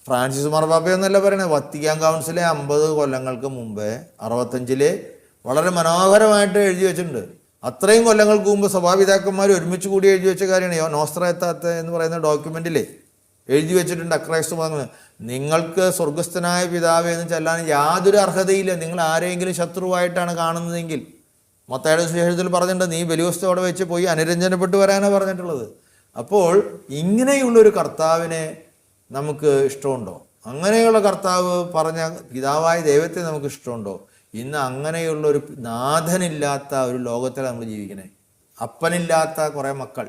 ഫ്രാൻസിസ് മാർപ്പാപ്പയെന്നല്ല പറയുന്നത്, വത്തിക്കാൻ കൗൺസിലെ 50 കൊല്ലങ്ങൾക്ക് മുമ്പേ 65 വളരെ മനോഹരമായിട്ട് എഴുതി വെച്ചിട്ടുണ്ട്. അത്രയും കൊല്ലങ്ങൾക്ക് മുമ്പ് സഭാപിതാക്കന്മാർ ഒരുമിച്ച് കൂടി എഴുതി വെച്ച കാര്യമാണ്. നോസ്ത്ര എത്താത്ത എന്ന് പറയുന്ന ഡോക്യുമെന്റിലെ എഴുതി വെച്ചിട്ടുണ്ട്. അക്രൈസ്തു മതങ്ങൾ നിങ്ങൾക്ക് സ്വർഗസ്ഥനായ പിതാവ് എന്ന് ചെല്ലാൻ യാതൊരു അർഹതയില്ല. നിങ്ങൾ ആരെങ്കിലും ശത്രുവായിട്ടാണ് കാണുന്നതെങ്കിൽ മത്തായിയുടെ സുവിശേഷത്തിൽ പറഞ്ഞിട്ടുണ്ട്, നീ ബലിവസ്തു വെച്ച് പോയി അനുരഞ്ജനപ്പെട്ട് വരാനാണ് പറഞ്ഞിട്ടുള്ളത്. അപ്പോൾ ഇങ്ങനെയുള്ളൊരു കർത്താവിനെ നമുക്ക് ഇഷ്ടമുണ്ടോ? അങ്ങനെയുള്ള കർത്താവ് പറഞ്ഞ പിതാവായ ദൈവത്തെ നമുക്ക് ഇഷ്ടമുണ്ടോ? ഇന്ന് അങ്ങനെയുള്ള ഒരു നാഥനില്ലാത്ത ഒരു ലോകത്തിലാണ് നമ്മൾ ജീവിക്കണേ. അപ്പനില്ലാത്ത കുറേ മക്കൾ.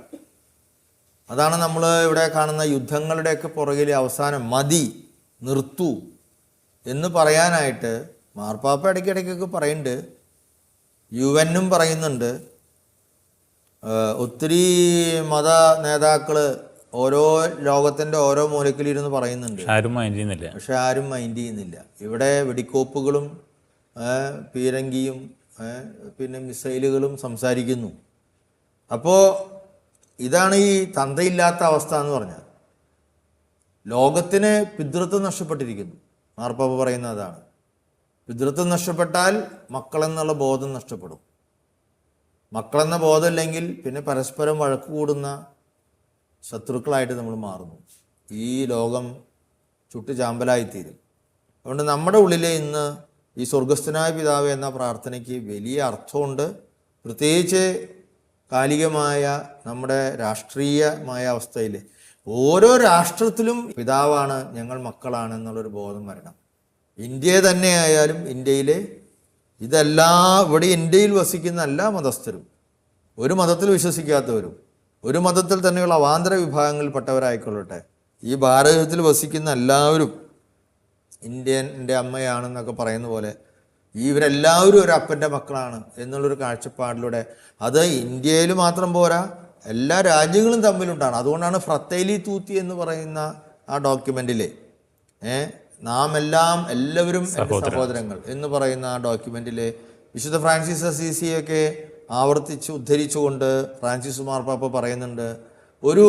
അതാണ് നമ്മൾ ഇവിടെ കാണുന്ന യുദ്ധങ്ങളുടെയൊക്കെ പുറകിൽ അവസാനം മതി, നിർത്തൂ എന്ന് പറയാനായിട്ട് മാർപ്പാപ്പ ഇടയ്ക്കിടയ്ക്കൊക്കെ പറയുന്നുണ്ട്, UN പറയുന്നുണ്ട്, ഒത്തിരി മത നേതാക്കൾ ഓരോ ലോകത്തിൻ്റെ ഓരോ മൂലക്കിലിരുന്ന് പറയുന്നുണ്ട്. പക്ഷെ ആരും മൈൻഡ് ചെയ്യുന്നില്ല. ഇവിടെ വെടിക്കോപ്പുകളും പീരങ്കിയും പിന്നെ മിസൈലുകളും സംസാരിക്കുന്നു. അപ്പോൾ ഇതാണ് ഈ തന്തയില്ലാത്ത അവസ്ഥ എന്ന് പറഞ്ഞാൽ. ലോകത്തിന് പിതൃത്വം നഷ്ടപ്പെട്ടിരിക്കുന്നു. മാർപ്പാപ്പ പറയുന്ന അതാണ്. പിതൃത്വം നഷ്ടപ്പെട്ടാൽ മക്കളെന്നുള്ള ബോധം നഷ്ടപ്പെടും. മക്കളെന്ന ബോധമില്ലെങ്കിൽ പിന്നെ പരസ്പരം വഴക്ക് കൂടുന്ന ശത്രുക്കളായിട്ട് നമ്മൾ മാറുന്നു. ഈ ലോകം ചുട്ടു ചാമ്പലായിത്തീരും. അതുകൊണ്ട് നമ്മുടെ ഉള്ളിലെ ഇന്ന് ഈ സ്വർഗസ്ഥനായ പിതാവ് എന്ന പ്രാർത്ഥനയ്ക്ക് വലിയ അർത്ഥമുണ്ട്. പ്രത്യേകിച്ച് കാലികമായ നമ്മുടെ രാഷ്ട്രീയമായ അവസ്ഥയിൽ ഓരോ രാഷ്ട്രത്തിലും പിതാവാണ്, ഞങ്ങൾ മക്കളാണ് എന്നുള്ളൊരു ബോധം വരണം. ഇന്ത്യ തന്നെ ആയാലും ഇന്ത്യയിലെ ഇവിടെ ഇന്ത്യയിൽ വസിക്കുന്ന എല്ലാ മതസ്ഥരും, ഒരു മതത്തിൽ വിശ്വസിക്കാത്തവരും, ഒരു മതത്തിൽ തന്നെയുള്ള അവാന്തര വിഭാഗങ്ങളിൽപ്പെട്ടവരായിക്കൊള്ളട്ടെ, ഈ ഭാരതത്തിൽ വസിക്കുന്ന എല്ലാവരും ഇന്ത്യൻ്റെ അമ്മയാണെന്നൊക്കെ പറയുന്ന പോലെ ഇവരെല്ലാവരും ഒരു അപ്പൻ്റെ മക്കളാണ് എന്നുള്ളൊരു കാഴ്ചപ്പാടിലൂടെ, അത് ഇന്ത്യയിൽ മാത്രം പോരാ, എല്ലാ രാജ്യങ്ങളും തമ്മിലുണ്ടാണ്. അതുകൊണ്ടാണ് ഫ്രത്തേലി തൂത്തി എന്ന് പറയുന്ന ആ ഡോക്യുമെൻറ്റിലെ നാം എല്ലാവരും സഹോദരങ്ങൾ എന്ന് പറയുന്ന ആ ഡോക്യുമെൻറ്റിലെ വിശുദ്ധ ഫ്രാൻസിസ് അസീസിയൊക്കെ ആവർത്തിച്ച് ഉദ്ധരിച്ചുകൊണ്ട് ഫ്രാൻസിസ് മാർപ്പാപ്പ പറയുന്നുണ്ട്, ഒരു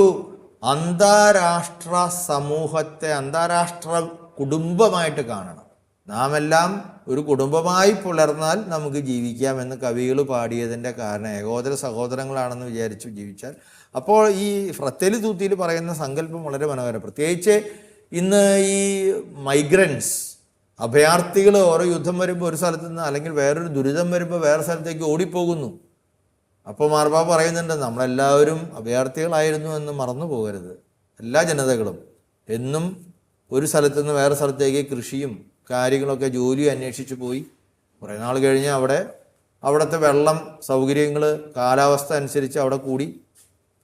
അന്താരാഷ്ട്ര സമൂഹത്തെ അന്താരാഷ്ട്ര കുടുംബമായിട്ട് കാണണം. നാം എല്ലാം ഒരു കുടുംബമായി പുലർന്നാൽ നമുക്ക് ജീവിക്കാമെന്ന് കവികൾ പാടിയതിൻ്റെ കാരണം ഏകോദര സഹോദരങ്ങളാണെന്ന് വിചാരിച്ചു ജീവിച്ചാൽ. അപ്പോൾ ഈ ഫ്രത്തേലി തൂത്തിയിൽ പറയുന്ന സങ്കല്പം വളരെ മനോഹരം. പ്രത്യേകിച്ച് ഇന്ന് ഈ മൈഗ്രൻസ്, അഭയാർത്ഥികൾ ഓരോ യുദ്ധം വരുമ്പോൾ ഒരു സ്ഥലത്ത് നിന്ന് അല്ലെങ്കിൽ വേറൊരു ദുരിതം വരുമ്പോൾ വേറെ സ്ഥലത്തേക്ക് ഓടിപ്പോകുന്നു. അപ്പോൾ മാർപ്പാപ്പ പറയുന്നുണ്ട്, നമ്മളെല്ലാവരും അഭയാർത്ഥികളായിരുന്നു എന്ന് മറന്നു പോകരുത്. എല്ലാ ജനതകളും എന്നും ഒരു സ്ഥലത്തു നിന്ന് വേറെ സ്ഥലത്തേക്ക് കൃഷിയും കാര്യങ്ങളൊക്കെ ജോലിയും അന്വേഷിച്ച് പോയി. കുറേ നാൾ കഴിഞ്ഞ് അവിടുത്തെ വെള്ളം, സൗകര്യങ്ങൾ, കാലാവസ്ഥ അനുസരിച്ച് അവിടെ കൂടി.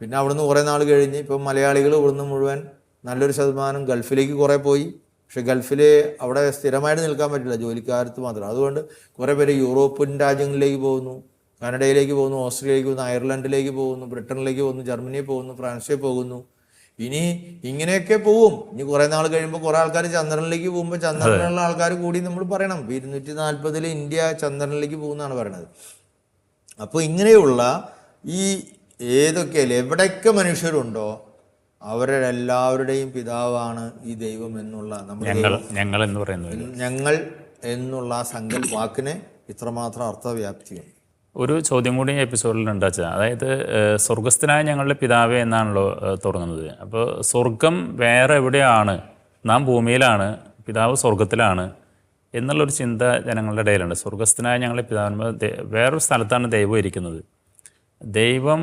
പിന്നെ അവിടുന്ന് കുറേ നാൾ കഴിഞ്ഞ് ഇപ്പം മലയാളികൾ ഇവിടുന്ന് മുഴുവൻ നല്ലൊരു ശതമാനം ഗൾഫിലേക്ക് കുറേ പോയി. പക്ഷെ ഗൾഫിൽ അവിടെ സ്ഥിരമായിട്ട് നിൽക്കാൻ പറ്റില്ല, ജോലിക്കാലത്ത് മാത്രം. അതുകൊണ്ട് കുറേ പേര് യൂറോപ്യൻ രാജ്യങ്ങളിലേക്ക് പോകുന്നു, കാനഡയിലേക്ക് പോകുന്നു, ഓസ്ട്രേലിയയിലേക്ക് പോകുന്നു, അയർലൻഡിലേക്ക് പോകുന്നു, ബ്രിട്ടനിലേക്ക് പോകുന്നു, ജർമ്മനിയിൽ പോകുന്നു, ഫ്രാൻസിൽ പോകുന്നു. ഇനി ഇങ്ങനെയൊക്കെ പോവും. ഇനി കുറേ നാൾ കഴിയുമ്പോൾ കുറേ ആൾക്കാർ ചന്ദ്രനിലേക്ക് പോകുമ്പോൾ ചന്ദ്രനിലുള്ള ആൾക്കാർ കൂടി നമ്മൾ പറയണം. 240 ഇന്ത്യ ചന്ദ്രനിലേക്ക് പോകുന്നതാണ് പറയണത്. അപ്പോൾ ഇങ്ങനെയുള്ള ഈ ഏതൊക്കെയല്ലേ എവിടെയൊക്കെ മനുഷ്യരുണ്ടോ അവരുടെ എല്ലാവരുടെയും പിതാവാണ് ഈ ദൈവം എന്നുള്ള ഞങ്ങൾ എന്ന് പറയുന്നത്. ഞങ്ങൾ എന്നുള്ള സങ്കല്പ വാക്കിന് ഇത്രമാത്രം അർത്ഥവ്യാപ്തിയാണ്. ഒരു ചോദ്യം കൂടി എപ്പിസോഡിൽ ഉണ്ടാച്ചാൽ, അതായത് സ്വർഗസ്ഥനായ ഞങ്ങളുടെ പിതാവേ എന്നാണല്ലോ തുടങ്ങുന്നത്. അപ്പോൾ സ്വർഗം വേറെ എവിടെയാണ്, നാം ഭൂമിയിലാണ്, പിതാവ് സ്വർഗത്തിലാണ് എന്നുള്ളൊരു ചിന്ത ജനങ്ങളുടെ ഇടയിലുണ്ട്. സ്വർഗസ്ഥനായ ഞങ്ങളുടെ പിതാവിന് വേറൊരു സ്ഥലത്താണ് ദൈവം ഇരിക്കുന്നത്. ദൈവം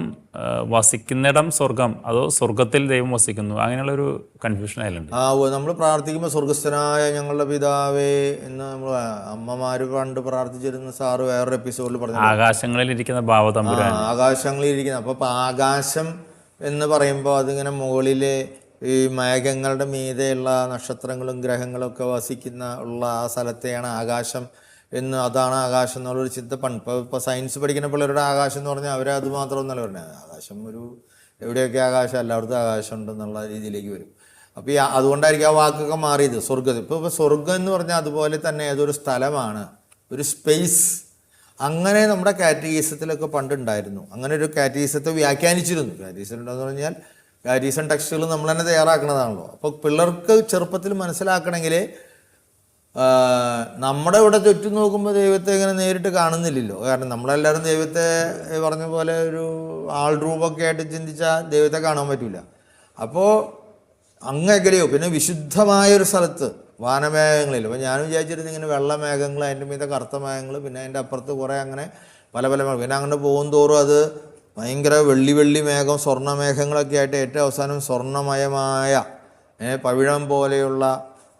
വസിക്കുന്നിടം സ്വർഗം, അതോ സ്വർഗത്തിൽ ദൈവം വസിക്കുന്നു, അങ്ങനെയുള്ളൊരു കൺഫ്യൂഷൻ അതിലുണ്ട്. നമ്മൾ പ്രാർത്ഥിക്കുമ്പോൾ സ്വർഗസ്ഥനായ ഞങ്ങളുടെ പിതാവേ എന്ന് നമ്മൾ അമ്മമാര് പണ്ട് പ്രാർത്ഥിച്ചിരുന്ന സാറ് വേറൊരു എപ്പിസോഡിൽ പറഞ്ഞു, ആകാശങ്ങളിലിരിക്കുന്ന ഭാവതമ്പുരാൻ. ആകാശങ്ങളിലിരിക്കുന്ന. അപ്പോൾ ആകാശം എന്ന് പറയുമ്പോൾ അതിങ്ങനെ മുകളിലെ ഈ മേഘങ്ങളുടെ മീതെയുള്ള നക്ഷത്രങ്ങളും ഗ്രഹങ്ങളും ഒക്കെ വസിക്കുന്ന ആ സ്ഥലത്തെയാണ് ആകാശം എന്ന്. അതാണ് ആകാശം എന്നുള്ളൊരു ചിന്ത ഇപ്പോൾ സയൻസ് പഠിക്കുന്ന പിള്ളേരുടെ ആകാശം എന്ന് പറഞ്ഞാൽ അവരത് മാത്രമൊന്നല്ല പറഞ്ഞത്. ആകാശം ഒരു എവിടെയൊക്കെ ആകാശം, എല്ലായിടത്തും ആകാശം ഉണ്ടെന്നുള്ള രീതിയിലേക്ക് വരും. അപ്പോൾ അതുകൊണ്ടായിരിക്കും ആ വാക്കൊക്കെ മാറിയത്. സ്വർഗ്ഗം ഇപ്പോൾ സ്വർഗ്ഗം എന്ന് പറഞ്ഞാൽ അതുപോലെ തന്നെ ഏതൊരു സ്ഥലമാണ്, ഒരു സ്പേസ്. അങ്ങനെ നമ്മുടെ കാറ്റഗീസത്തിലൊക്കെ പണ്ടുണ്ടായിരുന്നു. അങ്ങനെ ഒരു കാറ്റഗീസത്തെ വ്യാഖ്യാനിച്ചിരുന്നു. കാറ്റഗീസം ഉണ്ടെന്ന് പറഞ്ഞാൽ കാറ്റഗീസം ടെക്സ്റ്റുകൾ നമ്മൾ തന്നെ തയ്യാറാക്കുന്നതാണല്ലോ. അപ്പോൾ പിള്ളേർക്ക് ചെറുപ്പത്തിൽ മനസ്സിലാക്കണമെങ്കിൽ നമ്മുടെ ഇവിടെ ചുറ്റും നോക്കുമ്പോൾ ദൈവത്തെ ഇങ്ങനെ നേരിട്ട് കാണുന്നില്ലല്ലോ. കാരണം നമ്മളെല്ലാവരും ദൈവത്തെ പറഞ്ഞ പോലെ ഒരു ആൾ രൂപമൊക്കെ ആയിട്ട് ചിന്തിച്ചാൽ ദൈവത്തെ കാണാൻ പറ്റില്ല. അപ്പോൾ അങ്ങെങ്ങനെയോ പിന്നെ വിശുദ്ധമായൊരു സ്ഥലത്ത് വാനമേഘങ്ങളിൽ, അപ്പോൾ ഞാനും വിചാരിച്ചിരുന്നു ഇങ്ങനെ വെള്ളമേഘങ്ങൾ, അതിൻ്റെ മീതെ കറുത്ത മേഘങ്ങൾ, പിന്നെ അതിൻ്റെ അപ്പുറത്ത് കുറേ അങ്ങനെ പല മേഘം. പിന്നെ അങ്ങനെ പോകും തോറും അത് ഭയങ്കര വെള്ളി മേഘം, സ്വർണ്ണമേഘങ്ങളൊക്കെ ആയിട്ട് ഏറ്റവും അവസാനം സ്വർണ്ണമയമായ പവിഴം പോലെയുള്ള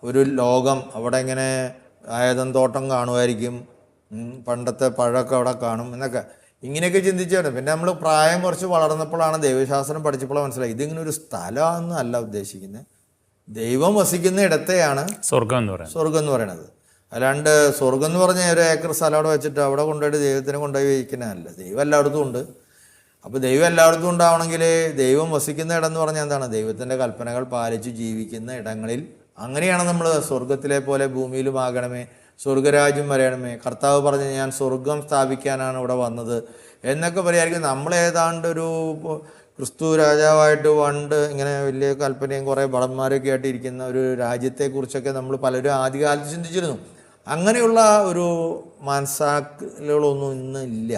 ഒരു ലോകം. അവിടെ ഇങ്ങനെ ആയതം തോട്ടം കാണുമായിരിക്കും, പണ്ടത്തെ പഴമൊക്കെ അവിടെ കാണും എന്നൊക്കെ ഇങ്ങനെയൊക്കെ ചിന്തിച്ചാണ്. പിന്നെ നമ്മൾ പ്രായം കുറച്ച് വളർന്നപ്പോഴാണ് ദൈവശാസ്ത്രം പഠിച്ചപ്പോൾ മനസ്സിലായി ഇതിങ്ങനെ ഒരു സ്ഥലമൊന്നും അല്ല ഉദ്ദേശിക്കുന്നത്. ദൈവം വസിക്കുന്ന ഇടത്തെയാണ് സ്വർഗം എന്ന് പറയുന്നത്. അല്ലാണ്ട് സ്വർഗം എന്ന് പറഞ്ഞാൽ ഒരു ഏക്കർ സ്ഥലം അവിടെ വെച്ചിട്ട് അവിടെ കൊണ്ടുപോയിട്ട് ദൈവത്തിനെ കൊണ്ടുപോയി വയ്ക്കുന്നതല്ല. ദൈവം എല്ലായിടത്തും ഉണ്ട്. അപ്പോൾ ദൈവം എല്ലായിടത്തും ഉണ്ടാവണമെങ്കിൽ ദൈവം വസിക്കുന്ന ഇടം എന്ന് പറഞ്ഞാൽ എന്താണ്? ദൈവത്തിൻ്റെ കൽപ്പനകൾ പാലിച്ച് ജീവിക്കുന്ന ഇടങ്ങളിൽ. അങ്ങനെയാണ് നമ്മൾ സ്വർഗത്തിലെ പോലെ ഭൂമിയിലും ആകണമേ, സ്വർഗരാജ്യം വരയണമേ. കർത്താവ് പറഞ്ഞ് ഞാൻ സ്വർഗം സ്ഥാപിക്കാനാണ് ഇവിടെ വന്നത് എന്നൊക്കെ പറയായിരിക്കും. നമ്മളേതാണ്ടൊരു ക്രിസ്തു രാജാവായിട്ട് പണ്ട് ഇങ്ങനെ വലിയ കൽപ്പനയും കുറേ ഭടന്മാരൊക്കെ ആയിട്ട് ഇരിക്കുന്ന ഒരു രാജ്യത്തെക്കുറിച്ചൊക്കെ നമ്മൾ പലരും ആദ്യകാലത്ത് ചിന്തിച്ചിരുന്നു. അങ്ങനെയുള്ള ഒരു മനസ്സാക്കലുകളൊന്നും ഇന്ന് ഇല്ല.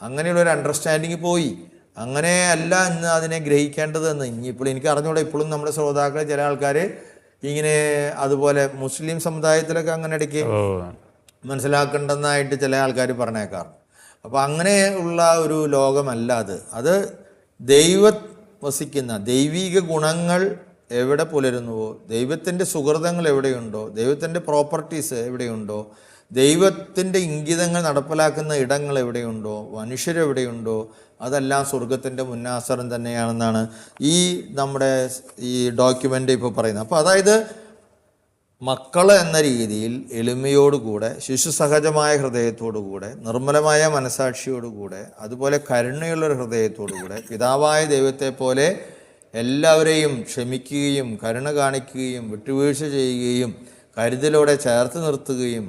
അങ്ങനെയുള്ളൊരു അണ്ടർസ്റ്റാൻഡിങ് പോയി. അങ്ങനെ അല്ല ഇന്ന് അതിനെ ഗ്രഹിക്കേണ്ടതെന്ന്. ഇനിയിപ്പോൾ എനിക്ക് അറിഞ്ഞൂടെ, ഇപ്പോഴും നമ്മുടെ ശ്രോതാക്കളെ ചില ആൾക്കാർ ഇങ്ങനെ അതുപോലെ മുസ്ലിം സമുദായത്തിലൊക്കെ അങ്ങനെ ഇടയ്ക്ക് മനസ്സിലാക്കേണ്ടെന്നായിട്ട് ചില ആൾക്കാർ പറഞ്ഞേക്കാറുണ്ട്. അപ്പോൾ അങ്ങനെ ഉള്ള ഒരു ലോകമല്ല അത് ദൈവം വസിക്കുന്ന ദൈവിക ഗുണങ്ങൾ എവിടെ പുലരുന്നുവോ, ദൈവത്തിൻ്റെ സുഹൃതങ്ങൾ എവിടെയുണ്ടോ, ദൈവത്തിൻ്റെ പ്രോപ്പർട്ടീസ് എവിടെയുണ്ടോ, ദൈവത്തിൻ്റെ ഇംഗിതങ്ങൾ നടപ്പിലാക്കുന്ന ഇടങ്ങൾ എവിടെയുണ്ടോ, മനുഷ്യരെവിടെയുണ്ടോ, അതെല്ലാം സ്വർഗത്തിൻ്റെ മുന്നാസരം തന്നെയാണെന്നാണ് ഈ നമ്മുടെ ഈ ഡോക്യുമെൻ്റ് ഇപ്പോൾ പറയുന്നത്. അപ്പോൾ അതായത് മക്കൾ എന്ന രീതിയിൽ എളിമയോടുകൂടെ, ശിശുസഹജമായ ഹൃദയത്തോടുകൂടെ, നിർമ്മലമായ മനസാക്ഷിയോടുകൂടെ, അതുപോലെ കരുണയുള്ളൊരു ഹൃദയത്തോടുകൂടെ പിതാവായ ദൈവത്തെ പോലെ എല്ലാവരെയും ക്ഷമിക്കുകയും കരുണ കാണിക്കുകയും വിട്ടുവീഴ്ച ചെയ്യുകയും കരുതലോടെ ചേർത്ത് നിർത്തുകയും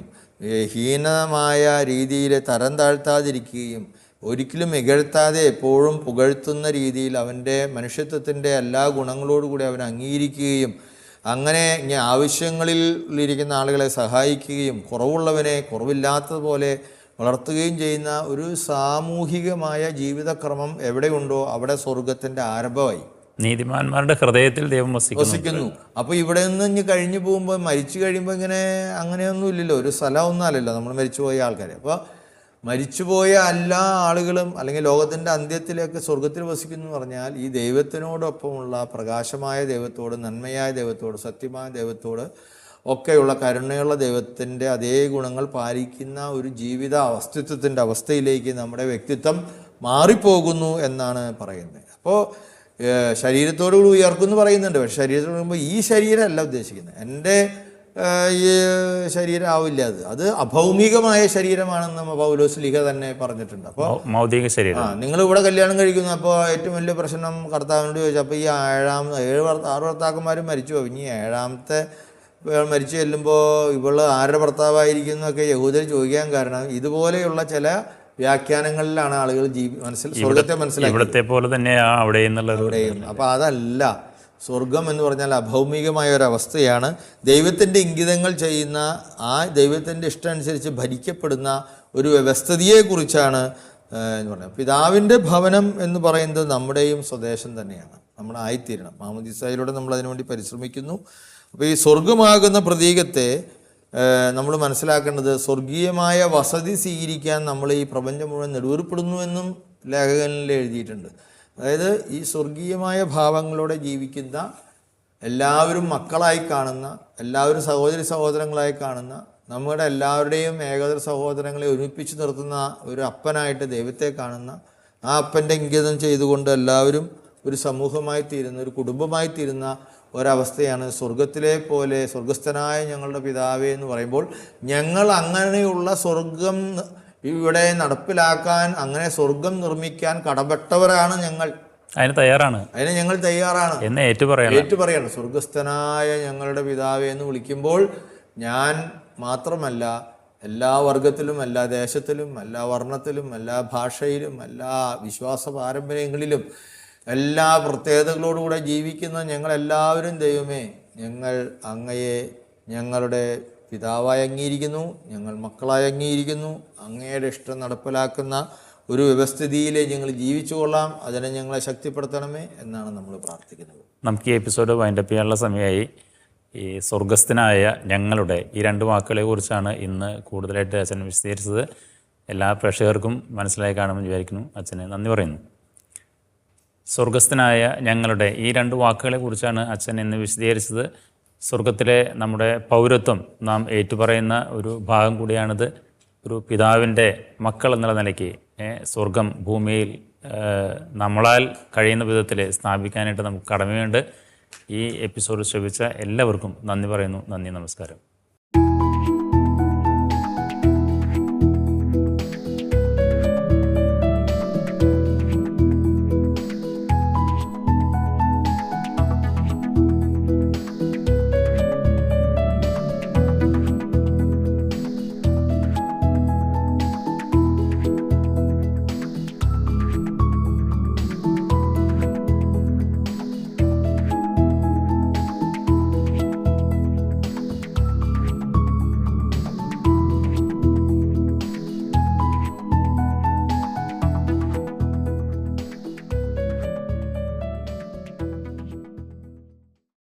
ഹീനമായ രീതിയിൽ തരം താഴ്ത്താതിരിക്കുകയും ഒരിക്കലും ഇകഴ്ത്താതെ എപ്പോഴും പുകഴ്ത്തുന്ന രീതിയിൽ അവൻ്റെ മനുഷ്യത്വത്തിൻ്റെ എല്ലാ ഗുണങ്ങളോടുകൂടി അവൻ അംഗീകരിക്കുകയും അങ്ങനെ ഇനി ആവശ്യങ്ങളിൽ ഇരിക്കുന്ന ആളുകളെ സഹായിക്കുകയും കുറവുള്ളവനെ കുറവില്ലാത്തതുപോലെ വളർത്തുകയും ചെയ്യുന്ന ഒരു സാമൂഹികമായ ജീവിതക്രമം എവിടെയുണ്ടോ അവിടെ സ്വർഗത്തിൻ്റെ ആരംഭമായി. നീതിമാന്മാരുടെ ഹൃദയത്തിൽ ദൈവം വസിക്കുന്നു. അപ്പോൾ ഇവിടെ നിന്ന് ഇനി കഴിഞ്ഞു പോകുമ്പോൾ മരിച്ചു കഴിയുമ്പോൾ ഇങ്ങനെ അങ്ങനെയൊന്നും ഇല്ലല്ലോ, ഒരു സ്ഥലമൊന്നും അല്ലല്ലോ നമ്മൾ മരിച്ചുപോയ ആൾക്കാർ. അപ്പോൾ മരിച്ചുപോയ എല്ലാ ആളുകളും അല്ലെങ്കിൽ ലോകത്തിൻ്റെ അന്ത്യത്തിലേക്ക് സ്വർഗത്തിൽ വസിക്കുന്നു എന്ന് പറഞ്ഞാൽ ഈ ദൈവത്തിനോടൊപ്പമുള്ള പ്രകാശമായ ദൈവത്തോട്, നന്മയായ ദൈവത്തോട്, സത്യമായ ദൈവത്തോട് ഒക്കെയുള്ള കരുണയുള്ള ദൈവത്തിൻ്റെ അതേ ഗുണങ്ങൾ പാലിക്കുന്ന ഒരു ജീവിത അസ്തിത്വത്തിൻ്റെ അവസ്ഥയിലേക്ക് നമ്മുടെ വ്യക്തിത്വം മാറിപ്പോകുന്നു എന്നാണ് പറയുന്നത്. അപ്പോൾ ശരീരത്തോടുകൂടി ഉയർക്കുമെന്ന് പറയുന്നുണ്ട്. പക്ഷെ ശരീരത്തോട് പറയുമ്പോൾ ഈ ശരീരമല്ല ഉദ്ദേശിക്കുന്നത്, എൻ്റെ ഈ ശരീരം ആവില്ല, അത് അഭൗമികമായ ശരീരമാണെന്ന് പൗലോസ് ലീഹ തന്നെ പറഞ്ഞിട്ടുണ്ട്. അപ്പോൾ ഭൗതിക ശരീരം നിങ്ങൾ ഇവിടെ കല്യാണം കഴിക്കുന്നു, അപ്പോൾ ഏറ്റവും വലിയ പ്രശ്നം കർത്താവിനോട് ചോദിച്ചു. അപ്പോൾ ഈ 6 ഭർത്താക്കന്മാരും മരിച്ചു പോകും, ഇനി 7ാമത്തെ മരിച്ചു ചെല്ലുമ്പോൾ ഇവള് ആരുടെ ഭർത്താവായിരിക്കുന്നൊക്കെ യഹൂദർ ചോദിക്കാൻ കാരണം ഇതുപോലെയുള്ള ചില വ്യാഖ്യാനങ്ങളിലാണ് ആളുകൾ സ്വർഗത്തെ മനസ്സിലാക്കി. ഇവിടത്തെ പോലെ തന്നെയാണ് അവിടെയും. അപ്പോൾ അതല്ല, സ്വർഗം എന്ന് പറഞ്ഞാൽ അഭൗമികമായ ഒരവസ്ഥയാണ്. ദൈവത്തിൻ്റെ ഇംഗിതങ്ങൾ ചെയ്യുന്ന, ആ ദൈവത്തിൻ്റെ ഇഷ്ടം അനുസരിച്ച് ഭരിക്കപ്പെടുന്ന ഒരു വ്യവസ്ഥിതിയെക്കുറിച്ചാണ് എന്ന് പറയുന്നത്. പിതാവിൻ്റെ ഭവനം എന്ന് പറയുന്നത് നമ്മുടെയും സ്വദേശം തന്നെയാണ്, നമ്മളായിത്തീരണം. മാമോദീസായിലൂടെ നമ്മൾ അതിനുവേണ്ടി പരിശ്രമിക്കുന്നു. അപ്പോൾ ഈ സ്വർഗമാകുന്ന പ്രതീകത്തെ നമ്മൾ മനസ്സിലാക്കേണ്ടത് സ്വർഗീയമായ വസതി സ്വീകരിക്കാൻ നമ്മൾ ഈ പ്രപഞ്ചം മുഴുവൻ നെടുവേർപ്പെടുന്നുവെന്നും ലേഖകനിൽ എഴുതിയിട്ടുണ്ട്. അതായത് ഈ സ്വർഗീയമായ ഭാവങ്ങളോടെ ജീവിക്കുന്ന, എല്ലാവരും മക്കളായി കാണുന്ന, എല്ലാവരും സഹോദരി സഹോദരങ്ങളായി കാണുന്ന, നമ്മുടെ എല്ലാവരുടെയും ഏകോദര സഹോദരങ്ങളെ ഒരുമിപ്പിച്ച് നിർത്തുന്ന ഒരു അപ്പനായിട്ട് ദൈവത്തെ കാണുന്ന, ആ അപ്പൻ്റെ ഇംഗിതം ചെയ്തുകൊണ്ട് എല്ലാവരും ഒരു സമൂഹമായി തീരുന്ന, ഒരു കുടുംബമായി തീരുന്ന ഒരവസ്ഥയാണ് സ്വർഗത്തിലെ പോലെ സ്വർഗസ്ഥനായ ഞങ്ങളുടെ പിതാവേ എന്ന് പറയുമ്പോൾ ഞങ്ങൾ അങ്ങനെയുള്ള സ്വർഗം ഇവിടെ നടപ്പിലാക്കാൻ, അങ്ങനെ സ്വർഗം നിർമ്മിക്കാൻ കടപ്പെട്ടവരാണ് ഞങ്ങൾ. അതിന് ഞങ്ങൾ തയ്യാറാണ് എന്ന് ഏറ്റുപറയാണ്. സ്വർഗസ്ഥനായ ഞങ്ങളുടെ പിതാവേ എന്ന് വിളിക്കുമ്പോൾ ഞാൻ മാത്രമല്ല, എല്ലാ വർഗത്തിലും, എല്ലാ ദേശത്തിലും, എല്ലാ വർണ്ണത്തിലും, എല്ലാ ഭാഷയിലും, എല്ലാ വിശ്വാസ പാരമ്പര്യങ്ങളിലും, എല്ലാ പ്രത്യേകതകളോടുകൂടെ ജീവിക്കുന്ന ഞങ്ങളെല്ലാവരും ദൈവമേ, ഞങ്ങൾ അങ്ങയെ ഞങ്ങളുടെ പിതാവായി അംഗീകരിക്കുന്നു, ഞങ്ങൾ മക്കളായി അംഗീകരിക്കുന്നു. അങ്ങയുടെ ഇഷ്ടം നടപ്പിലാക്കുന്ന ഒരു വ്യവസ്ഥിതിയിൽ ഞങ്ങൾ ജീവിച്ചു കൊള്ളാം, അതിനെ ഞങ്ങളെ ശക്തിപ്പെടുത്തണമേ എന്നാണ് നമ്മൾ പ്രാർത്ഥിക്കുന്നത്. നമുക്ക് ഈ എപ്പിസോഡ് വൈൻഡപ്പ് ചെയ്യാനുള്ള സമയമായി. ഈ സ്വർഗസ്ഥനായ ഞങ്ങളുടെ ഈ 2 വാക്കുകളെ കുറിച്ചാണ് ഇന്ന് കൂടുതലായിട്ട് അച്ഛൻ വിശദീകരിച്ചത്. എല്ലാ പ്രേക്ഷകർക്കും മനസ്സിലായി കാണുമെന്ന് വിചാരിക്കുന്നു. അച്ഛന് നന്ദി പറയുന്നു. സ്വർഗസ്ഥനായ ഞങ്ങളുടെ ഈ 2 വാക്കുകളെ കുറിച്ചാണ് അച്ഛൻ ഇന്ന് വിശദീകരിച്ചത്. സ്വർഗത്തിലെ നമ്മുടെ പൗരത്വം നാം ഏറ്റുപറയുന്ന ഒരു ഭാഗം കൂടിയാണിത്. ഒരു പിതാവിൻ്റെ മക്കൾ എന്നുള്ള നിലയ്ക്ക് സ്വർഗം ഭൂമിയിൽ നമ്മളാൽ കഴിയുന്ന വിധത്തിൽ സ്ഥാപിക്കാനായിട്ട് നമുക്ക് കടമയുണ്ട്. ഈ എപ്പിസോഡ് ശ്രവിച്ച എല്ലാവർക്കും നന്ദി പറയുന്നു. നന്ദി, നമസ്കാരം.